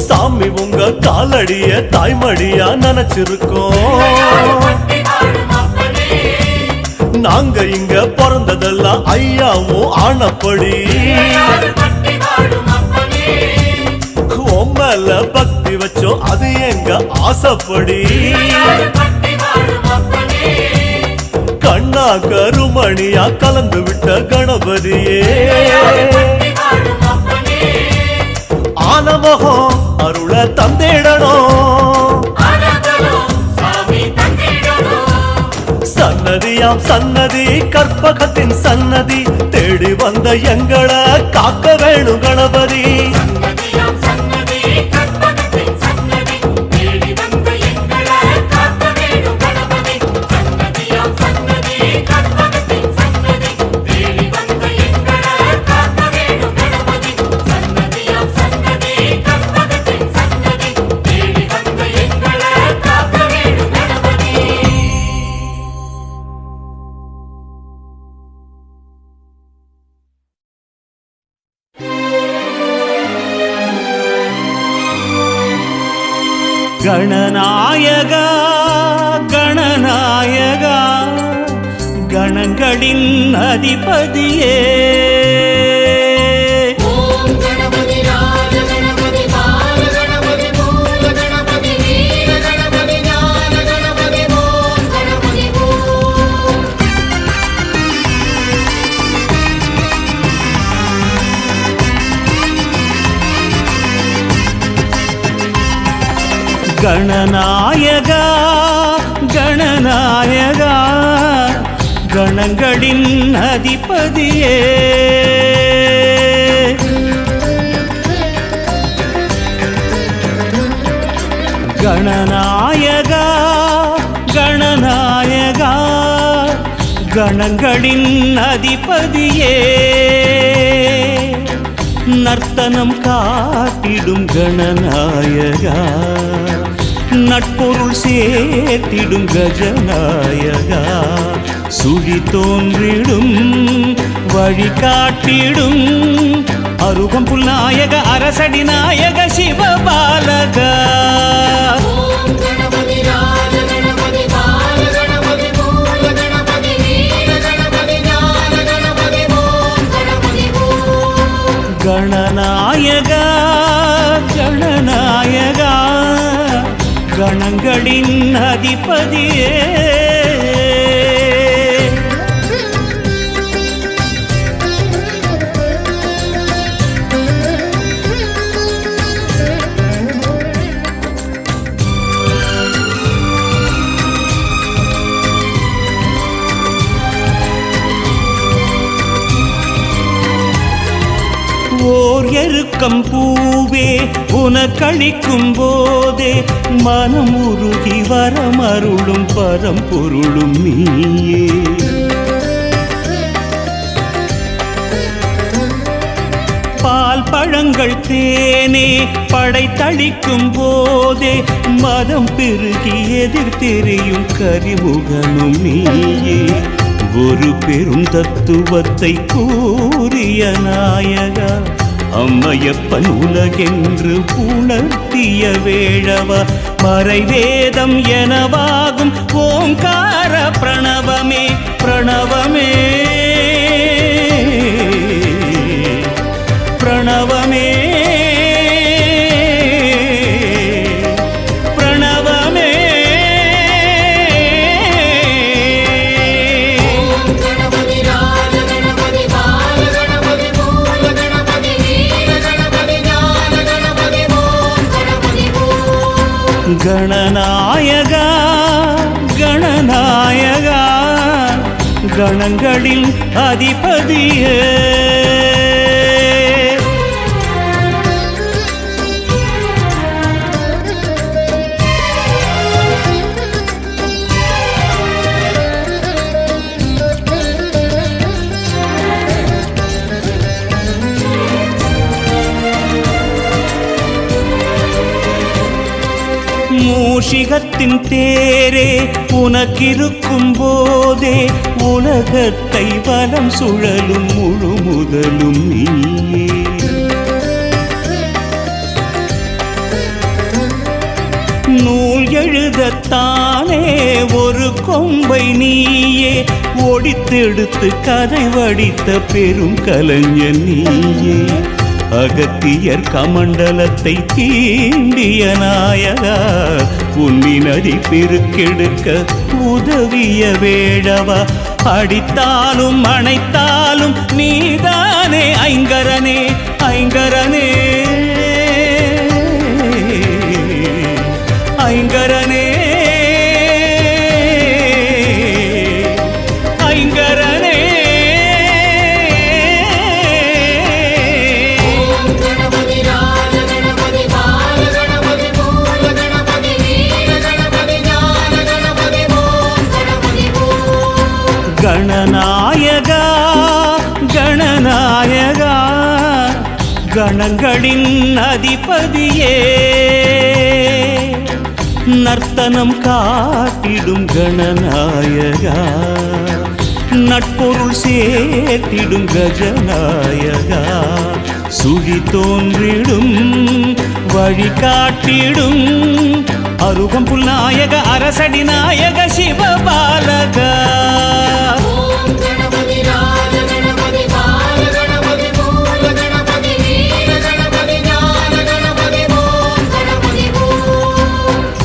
சாமி உங்க காலடிய தாய்மடியா நினைச்சிருக்கோம். நாங்க இங்க பிறந்ததெல்லாம் ஐயாவும் ஆனப்படி உம்மல பக்தி வச்சோம் அது எங்க ஆசைப்படி. கண்ணா கருமணியா கலந்து விட்ட கணபதியே ஆனமகம் அருள தந்திடணும். சன்னதியாம் சன்னதி கற்பகத்தின் சன்னதி தேடி வந்த எங்களை காக்க வேணும் கணபதி. கணநாயகா கணநாயகா கணங்களின் அதிபதியே ஓம் கணபதி ராஜ கணபதி பால கணபதி மூல கணபதி வீர கணபதி ஞான கணபதி ஓம் கணபதி ஓம். கணநாயகா கணநாயகா கணங்களின் அதிபதியே கணநாயகா கணநாயகா கணங்களின் அதிபதியே நர்த்தனம் காட்டிடும் கணநாயகா நட்பொருள் சேர்த்திடும் கஜநாயகா சுழி தோன்றிடும் வழிகாட்டிடும் அருகம்புல் நாயக அரசடி நாயக சிவபாலகா ஓம் கணபதி ராஜ கணபதி பால கணபதி மூல கணபதி வீர கணபதி ஞான கணபதி ஓம் கணபதி ஓம். கணநாயகா கணநாயகா கணங்களின் அதிபதியே ஓர் எருக்கம் பூவே உனக்களிக்கும் போதே மனம் உருகி வரமருளும் பரம்பொருளும் நீயே பால் பழங்கள் தேனே படைத்தளிக்கும் போதே மதம் பெருகி எதிர்த்தெறியும் கரிமுகனும் நீயே ஒரு பெரும் தத்துவத்தை கூறிய நாயகா அம்மையப்பன் உலகென்று உணர்த்திய வேழவா மறைவேதம் எனவாகும் ஓங்கார பிரணவமே பிரணவமே பிரணவமே பிரணவமே ஓம் கணபதி ராஜ கணபதி பால கணபதி மூல கணபதி வீர கணபதி ஞான கணபதி ஓம் கணபதி ஓம். கணநாயகா கணநாயகா கணங்களின் அதிபதியே மூஷிகத்தின் தேரே உனக்கிருக்கும் போதே உலகத்தை வலம் சுழலும் முழு முதலும் நீயே. நூல் எழுதத்தானே ஒரு கொம்பை நீயே ஒடித்தெடுத்து கதை வடித்த பெரும் கலைஞன் நீயே. அகத்தியர் கமண்டலத்தை தீண்டிய நாயகா உன்னி நதி பெருக்கெடுக்க உதவிய வேடவா. அடித்தாலும் அணைத்தாலும் நீதானே ஐங்கரனே ஐங்கரனே ஐங்கரனே ஐங்கரனே. கணநாயகா கணநாயகா கணங்களின் அதிபதியே நர்த்தனம் காட்டிடும் கணநாயகா நட்பொருள் சேர்த்திடும் கஜநாயகா சுழி தோன்றிடும் வழி காட்டிடும் அருகம்புல் நாயக அரசடி நாயக சிவபாலகா.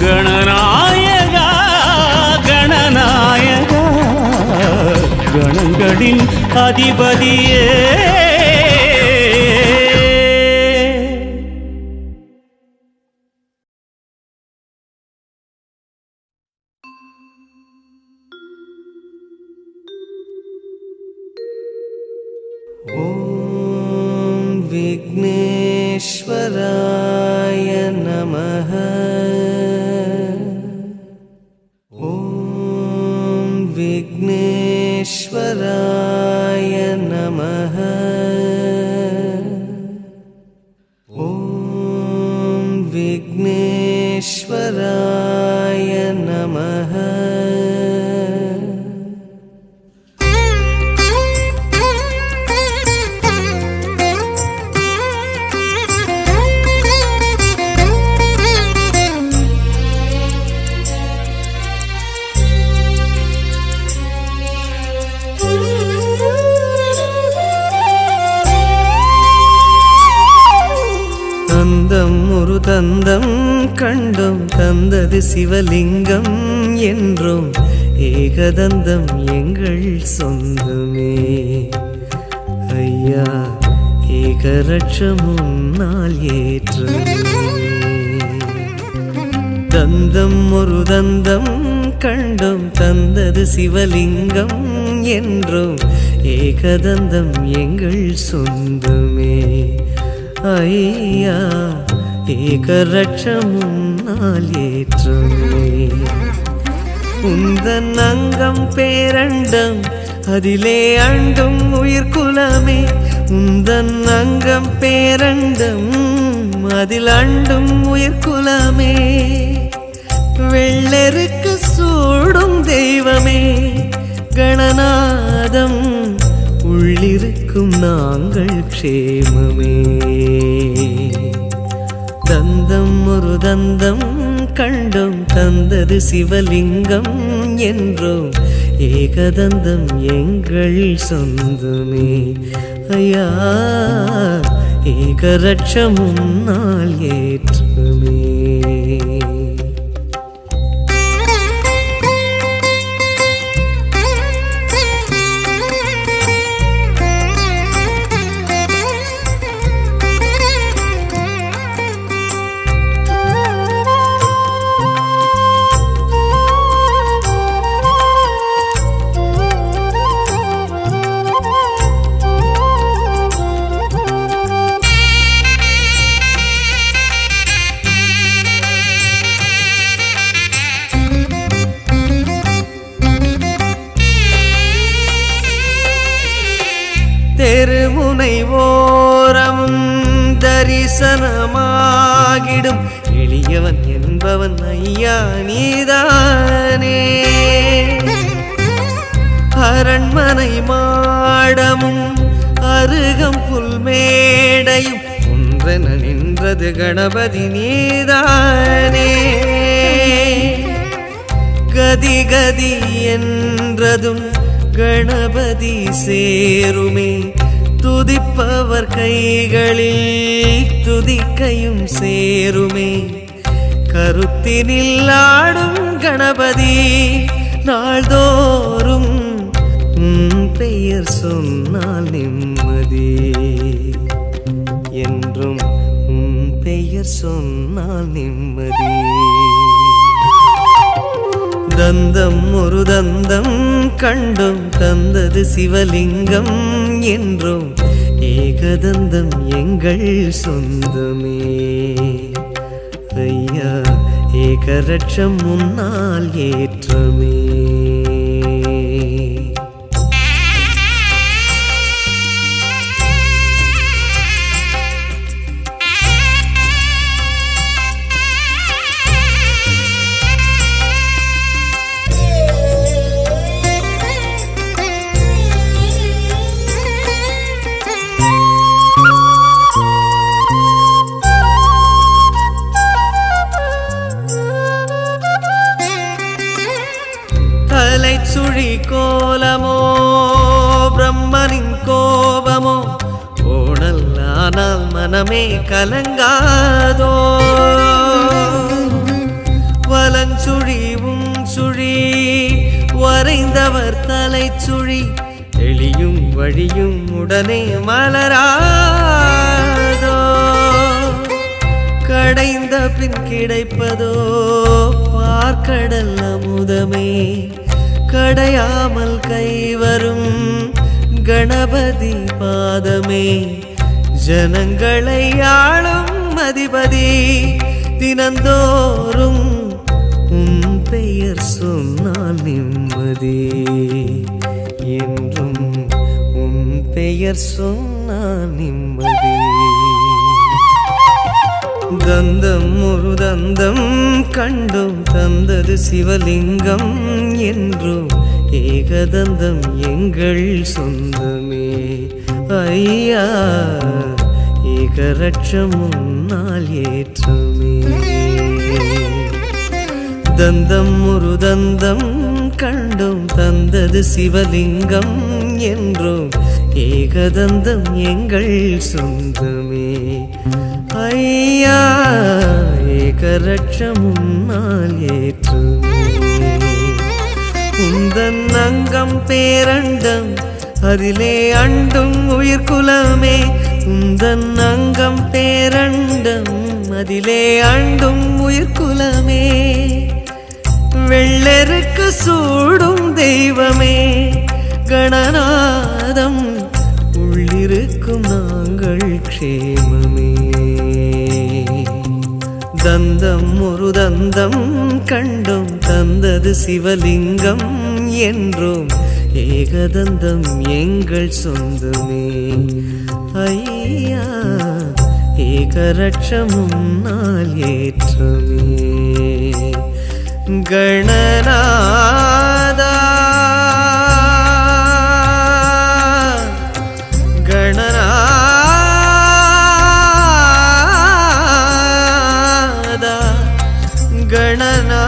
கணநாயகா கணநாயகா கணங்களின் அதிபதியே. ஓம் விக்னேஸ்வராய நமஹ. ஓம் விக்னேஸ்வராய நமஹ. ஓம் விக்னேஸ்வராய நமஹ. ஒரு தந்தம் கண்டோம் தந்தது சிவலிங்கம் என்றோம் ஏகதந்தம் எங்கள் சொந்தமே. ஐயா ஏகரட்சம் முன்னால் ஏற்றமே. தந்தம் ஒரு தந்தம் கண்டோம் தந்தது சிவலிங்கம் என்றோம் ஏகதந்தம் எங்கள் சொந்தமே. ஐயா ஏகரட்சம் முன்னால் ஏற்றமே. உந்தன் அங்கம் பேரண்டம் அதிலே அண்டும் உயிர்குலமே. உந்தன் அங்கம் பேரண்டம் அதில் அண்டும் உயிர்குலமே. வெள்ளெருக்கு சூடும் தெய்வமே கணநாதம் உள்ளிருக்கும் நாங்கள் க்ஷேமமே. தந்தம் ஒரு தந்தம் கண்டோம் தந்தது சிவலிங்கம் என்றோம் ஏகதந்தம் எங்கள் சொந்தமே. ஐயா ஏகரட்சம் முன்னால் ஏற்றமே. தெருமுனை ஓரம் தரிசனமாகிடும் எளியவன் என்பவன் ஐயா நீதானே. அரண்மனை மாடமும் அருகம் புல்மேடையும் ஒன்றென நின்றது கணபதி நீதானே. கதி கதி என்றதும் கணபதி சேருமே, துதிப்பவர் கைகளில் துதிக்கையும் சேருமே. கருத்தினில் ஆடும் கணபதி நாள்தோறும் பெயர் சொன்னால் நிம்மதி, என்றும் பெயர் சொன்னால் நிம்மதி. தந்தம் ஒரு தந்தம் கண்டும் தந்தது சிவலிங்கம் என்றும் ஏகதந்தம் எங்கள் சொந்தமே. ஐயா ஏகரட்சம் முன்னால் ஏற்றமே. சுழி கோலமோ பிரம்மனின் கோபமோ கோணல் ஆனால் மனமே கலங்காதோ. வலஞ்சுழிவும் சுழி வரைந்தவர் தலை சுழி எளியும் வழியும் உடனே மலராதோ. கடைந்த பின் கிடைப்பதோ பார்க்கடல் அமுதமே, கடையாமல் கைவரும் கணபதி பாதமே. ஜனங்களை ஆளும் அதிபதி தினந்தோறும் பெயர் சொன்னால் நிம்மதி, என்றும் பெயர் சொன்னால் நிம்மதி. தந்தம் ஒரு தந்தம் கண்டும் தந்தது சிவலிங்கம் என்றும் ஏகதந்தம் எங்கள் சொந்தமே. ஐயா ஏகரட்சம் முன்னால் ஏற்றமே. தந்தம் ஒரு தந்தம் கண்டும் தந்தது சிவலிங்கம் என்றும் ஏகதந்தம் எங்கள் சொந்தமே. ஐயா ஏகரட்சம் முன்னால் ஏற்றுமே. உந்தன் அங்கம் பேரண்டம் அதிலே அண்டும் உயிர்குலமே. உந்தன் அங்கம் பேரண்டம் அதிலே அண்டும் உயிர்குலமே. வெள்ளெருக்கு சூடும் தெய்வமே கணநாதம் உள்ளிருக்கும் நாங்கள் க்ஷேமமே. தந்தம் ஒரு தந்தம் கண்டும் தந்தது சிவலிங்கம் என்றும் ஏகதந்தம் எங்கள் சொந்தமே. ஐயா ஏகரட்சம் முன்னால் ஏற்றமே. கணநாதா கணநாதா கணநாதா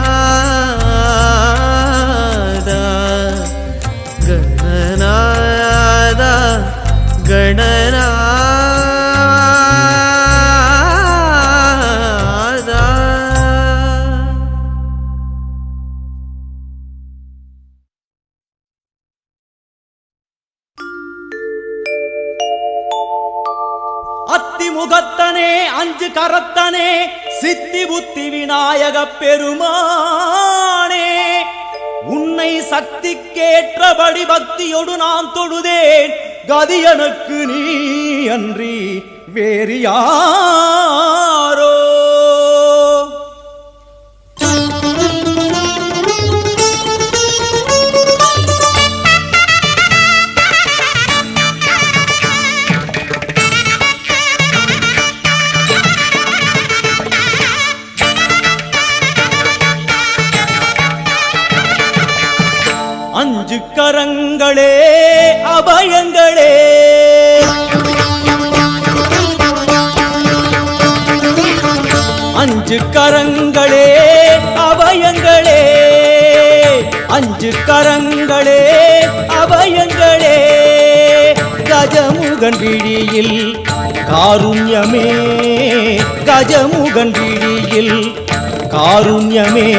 கணநாதா கணநாதா. அத்திமுகத்தனே அஞ்சு கரத்தனே சித்தி புத்தி விநாயக பெருமானே, உன்னை சக்திக்கேற்றபடி பக்தியோடு நான் தொழுதேன். கதி எனக்கு நீ அன்றி வேறு யாரோ. கரங்களே அபயங்களே அஞ்சு கரங்களே அபயங்களே அஞ்சு கரங்களே அபயங்களே கஜமுகன் விழியில் காருண்யமே கஜமுகன் விழியில் காருண்யமே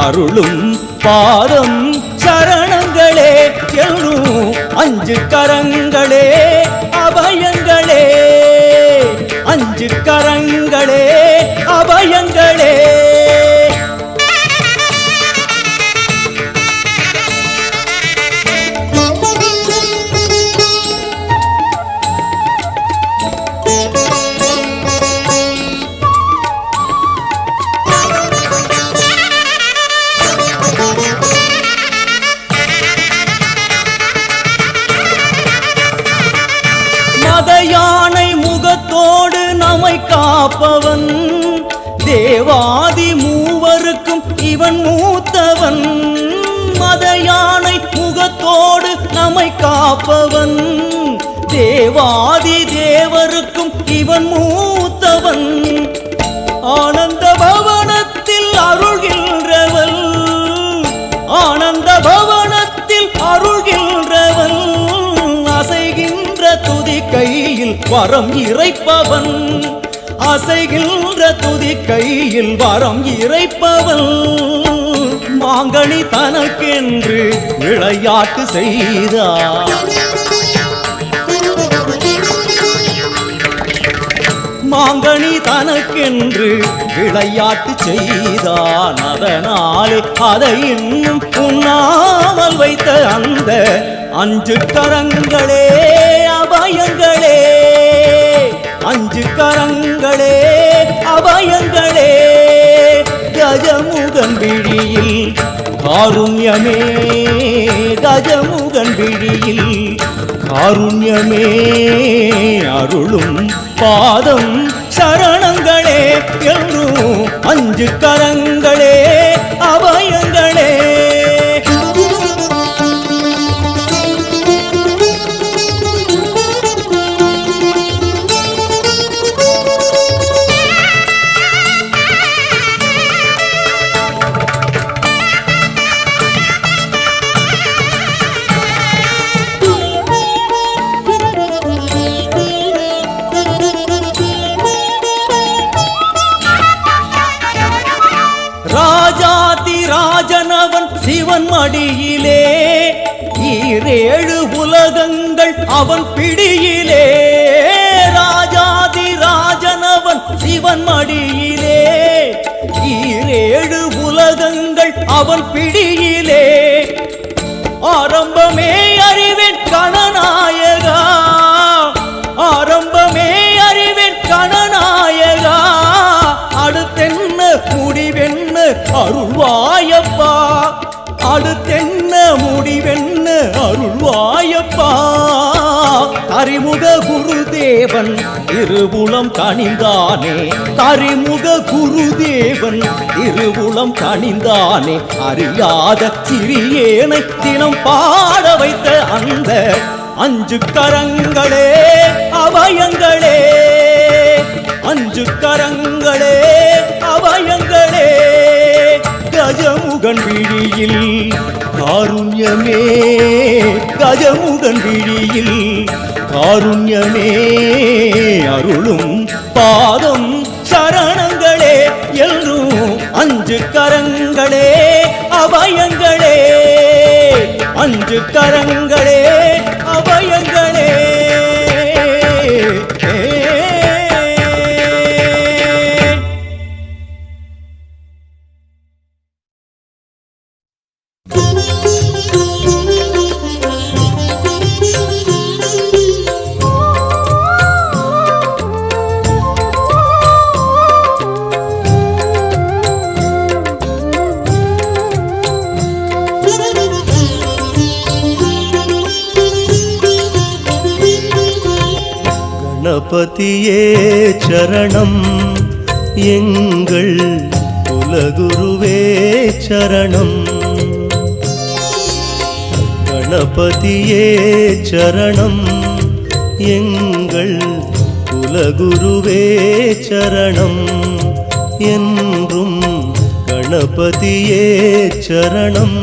அருளும் பாதம் சரணங்களே எழும் அஞ்சு கரங்களே அபயங்களே அஞ்சு கரங்களே அபயங்களே யானை முகத்தோடு நம்மை காப்பவன் தேவாதி மூவருக்கும் இவன் மூத்தவன் மத யானை முகத்தோடு நம்மை காப்பவன் தேவாதி தேவருக்கும் இவன் மூத்தவன் ஆனந்த பவனத்தில் அருள்கின்றவன் ஆனந்த பவனத்தில் அருள்கின்றவன் அசைகின்ற துதி கையில் வரம் இறைப்பவன் அசைகின்ற துதி கையில் வரம் இறைப்பவன் மாங்கனி தனக்கென்று விளையாட்டு செய்தார் மாங்கனி தனக்கென்று விளையாட்டு செய்தான் அதனாலே அதை இன்னும் உண்ணாமல் வைத்த அந்த அஞ்சு கரங்களே அபயங்களே அஞ்சு கரங்களே அபயங்களே கஜமுகன் விழியில் காருண்யமே கஜமுகன் விழியில் காருண்யமே அருளும் பாதம் சரணங்களே என்றும் அஞ்சு கரங்களே அபயங்களே ராஜனவன் சிவன் மடியிலே ஈரேழு உலகங்கள் அவன் பிடியிலே ராஜாதி ராஜனவன் சிவன் மடியிலே ஈரேழு உலகங்கள் அவன் பிடியிலே ஆரம்பமே அறிவேன் கணநாயகா ஆரம்பமே அறிவேன் கணநாயகா அடுத்தென்ன முடிவென்ன அருள்வாயப்பா அடுத்தென்ன முடிவென்ன அருள்வாயப்பா கரிமுக குருதேவன் இருபுலம் கனிந்தானே கரிமுக குருதேவன் இருபுலம் கனிந்தானே அறியாத சிறியேனை தினம் பாட வைத்த அந்த அஞ்சு கரங்களே அபயங்களே அஞ்சு கரங்களே அபயங்களே கஜமுகன் விழியில் காருண்யமே கஜமுகன் விழியில் காருண்யமே அருளும் பாதம் சரணங்களே என்றும் அஞ்சு கரங்களே அபயங்களே அஞ்சு கரங்களே அபயங்களே கணபதியே சரணம் எங்கள் குலகுருவே சரணம் கணபதியே சரணம் எங்கள் குலகுருவே சரணம் என்றும் கணபதியே சரணம்.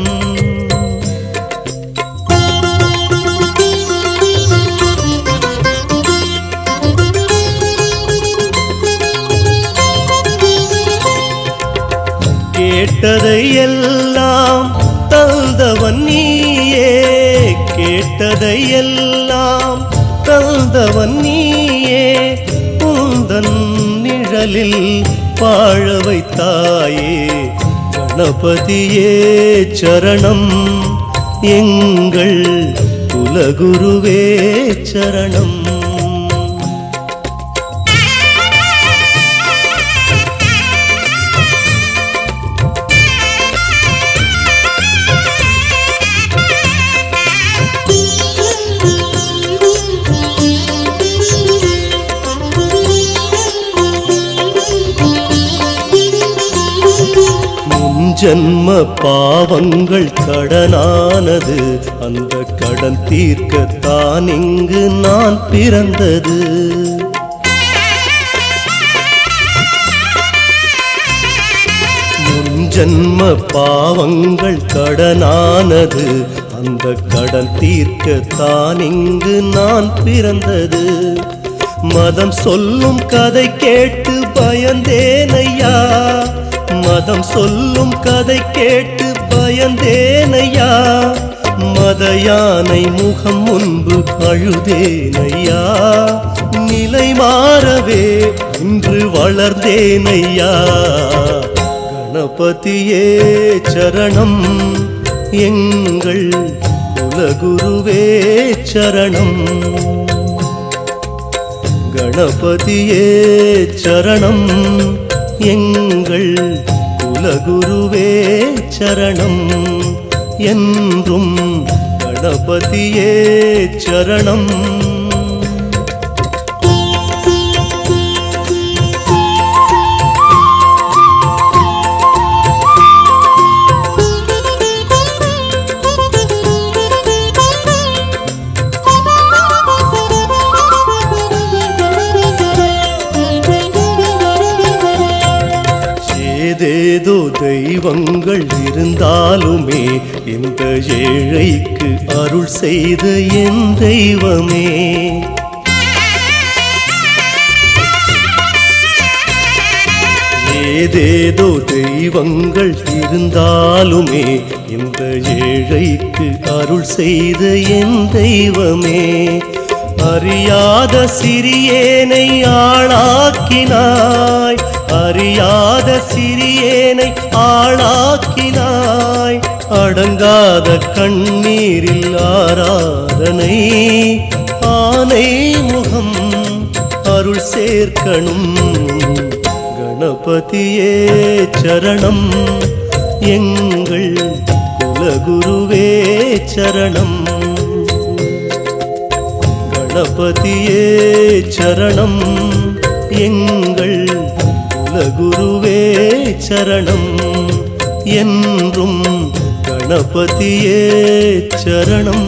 கேட்டதை எல்லாம் தந்தவன் நீயே, கேட்டதை எல்லாம் தந்தவன் நீயே, உந்தன் நிழலில் வாழ வைத்தாயே கணபதியே சரணம் எங்கள் குலகுருவே சரணம். ஜன்ம பாவங்கள் கடனானது, அந்த கடன் தீர்க்கத்தான் இங்கு நான் பிறந்தது. முன்ஜன்ம பாவங்கள் கடனானது, அந்த கடன் தீர்க்கத்தான் இங்கு நான் பிறந்தது. மதம் சொல்லும் கதை கேட்டு பயந்தேனையா, மதம் சொல்லும் கதை கேட்டு பயந்தேனையா, மத யானை முகம் முன்பு அழுதேனையா, நிலை மாறவே இன்று வளர்ந்தேனையா கணபதியே சரணம் எங்கள் குலகுருவே சரணம். கணபதியே சரணம் எங்கள் குலகுருவே சரணம் என்றும் கணபதியே சரணம். ஏதேதோ தெய்வங்கள் இருந்தாலுமே இந்த ஏழைக்கு அருள் செய்த என் தெய்வமே, ஏதேதோ தெய்வங்கள் இருந்தாலுமே இந்த ஏழைக்கு அருள் செய்த என் தெய்வமே, அறியாத சிறியேனை ஆளாக்கினாய், அறியாத சிறியேனை ஆளாக்கினாய், அடங்காத கண்ணீரில் ஆராதனை, ஆனை முகம் அருள் சேர்க்கணும் கணபதியே சரணம் எங்கள் குலகுருவே சரணம். கணபதியே சரணம் எங்கள் குலகுருவே சரணம் என்றும் கணபதியே சரணம்.